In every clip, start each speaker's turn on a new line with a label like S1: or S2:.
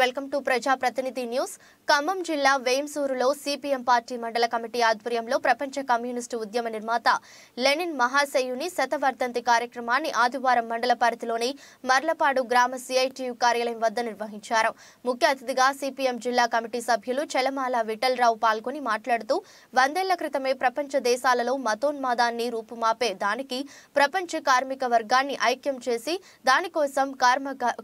S1: Welcome to ప్రజా ప్రతినిధి news. Khammam జిల్లా వేంసూరులో సిపిఎం పార్టీ మండల కమిటీ ఆధ్వర్యంలో ప్రపంచ కమ్యూనిస్టు ఉద్యమ నిర్మాత లెనిన్ మహాశయుని శతవర్ధంతి కార్యక్రమాన్ని ఆదివారం మండల పరిధిలోని మర్లపాడు గ్రామ సిఐటియు కార్యాలయం వద్ద నిర్వహించారు. ముఖ్య అతిథిగా సిపిఎం జిల్లా కమిటీ సభ్యులు చలమాల విఠలరావు పాల్గొని మాట్లాడుతూ 100 ఏళ్ల క్రితమే ప్రపంచ దేశాలలో మతోన్మాదాన్ని రూపుమాపే దానికి ప్రపంచ కార్మిక వర్గాన్ని ఐక్యం చేసి దానికోసం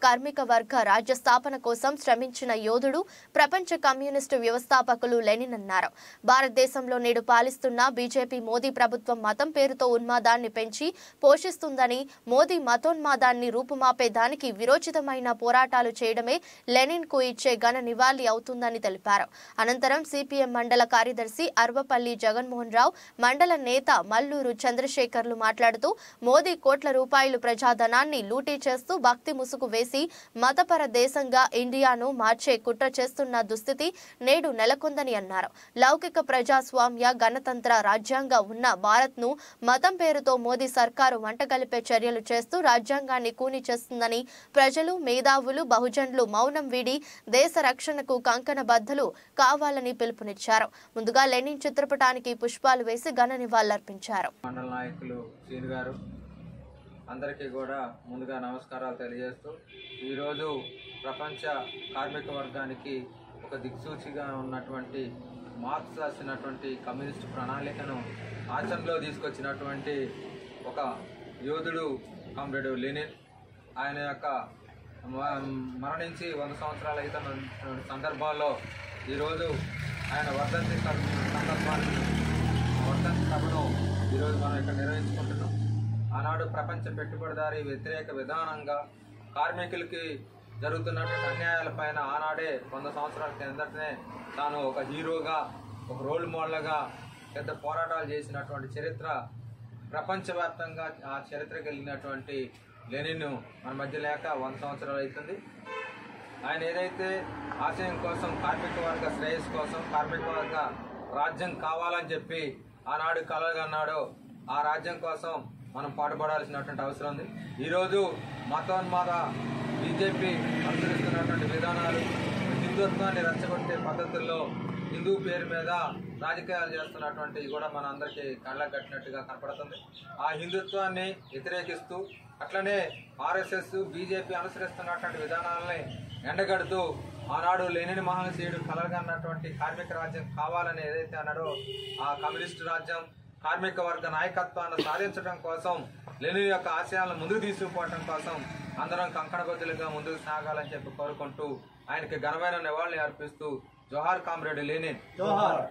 S1: కార్మిక వర్గ రాజ్య స్థాపన కోసం శ్రమించిన యోధుడు ప్రపంచ కమ్యూనిస్టు వ్యవస్థాపకులు లెనిన్ అన్నారు. భారతదేశంలో నేడు పాలిస్తున్న బీజేపీ మోదీ ప్రభుత్వం మతం పేరుతో ఉన్మాదాన్ని పెంచి పోషిస్తుందని, మోదీ మతోన్మాదాన్ని రూపుమాపే దానికి విరోచితమైన పోరాటాలు చేయడమే లెనిన్ కు ఇచ్చే ఘన నివాళి అవుతుందని తెలిపారు. అనంతరం సిపిఎం మండల కార్యదర్శి అర్వపల్లి జగన్మోహన్ రావు, మండల నేత మల్లూరు చంద్రశేఖర్లు మాట్లాడుతూ మోదీ కోట్ల రూపాయలు ప్రజాధనాన్ని లూటీ చేస్తూ భక్తి ముసుగు వేసి మతపర దేశంగా ఇండియాను మార్చే కుట్ర చేస్తున్న దుస్థితి నేడు నెలకొందని అన్నారు. లౌకిక ప్రజాస్వామ్య గణతంత్ర రాజ్యాంగ ఉన్న భారత్ ను మతం పేరుతో మోదీ సర్కారు వంటగలిపే చర్యలు చేస్తూ రాజ్యాంగాన్ని కూని చేస్తుందని, ప్రజలు, మేధావులు, బహుజనులు మౌనం వీడి దేశ రక్షణకు కంకణబద్ధులు కావాలని పిలుపునిచ్చారు. ముందుగా లెనిన్ చిత్రపటానికి పుష్పాలు వేసి ఘన నివాళులర్పించారు.
S2: మండల నాయకులు శ్రీను గారు అందరికీ కూడా ముందుగా నమస్కారాలు తెలియజేస్తూ, ఈరోజు ప్రపంచ కార్మిక వర్గానికి ఒక దిక్సూచిగా ఉన్నటువంటి మార్క్స్ రాసినటువంటి కమ్యూనిస్టు ప్రణాళికను ఆచరణలో తీసుకొచ్చినటువంటి ఒక యోధుడు కామ్రేడ్ లెనిన్. ఆయన యొక్క మరణించి 100 సంవత్సరాల అయితున్న సందర్భాల్లో ఈరోజు ఆయన వర్ధంతి సభను ఈరోజు మనం ఇక్కడ నిర్వహించుకుంటున్నాం. ఆనాడు ప్రపంచ పెట్టుబడిదారీ వ్యతిరేక విధానంగా కార్మికులకి జరుగుతున్నటువంటి అన్యాయాలపైన ఆనాడే 100 సంవత్సరాల కిందటనే తాను ఒక హీరోగా, ఒక రోల్ మోడల్గా పెద్ద పోరాటాలు చేసినటువంటి చరిత్ర, ప్రపంచవ్యాప్తంగా ఆ చరిత్ర కలిగినటువంటి లెనిన్ మన మధ్య లేక 100 సంవత్సరాలు అవుతుంది. ఆయన ఏదైతే ఆశయం కోసం, కార్మిక వర్గ శ్రేయస్సు కోసం, కార్మిక వర్గ రాజ్యం కావాలని చెప్పి ఆనాడు కలగన్నాడో ఆ రాజ్యం కోసం మనం పాటుపడాల్సినటువంటి అవసరం ఉంది. ఈరోజు మతోన్మాద బీజేపీ అనుసరిస్తున్నటువంటి విధానాలు, హిందుత్వాన్ని రెచ్చగొట్టే పద్ధతుల్లో హిందూ పేరు మీద రాజకీయాలు చేస్తున్నటువంటివి కూడా మన అందరికీ కళ్ళకు కట్టినట్టుగా కనపడుతుంది. ఆ హిందుత్వాన్ని వ్యతిరేకిస్తూ అట్లనే ఆర్ఎస్ఎస్, బీజేపీ అనుసరిస్తున్నటువంటి విధానాలని ఎండగడుతూ ఆనాడు లెనిన్ మహాశయుడు కలగన్నటువంటి కార్మిక రాజ్యం కావాలని ఏదైతే అన్నాడో ఆ కమ్యూనిస్టు రాజ్యం, కార్మిక వర్గ నాయకత్వాన్ని సాధించడం కోసం, లెనిన్ యొక్క ఆశయాలను ముందుకు తీసుకుపోవడం కోసం అందరం కంకణబద్దులుగా ముందుకు సాగాలని చెప్పి కోరుకుంటూ ఆయనకి ఘనమైన నివాళులు అర్పిస్తూ జోహార్ కామ్రేడ్ లెనిన్.
S3: జోహార్.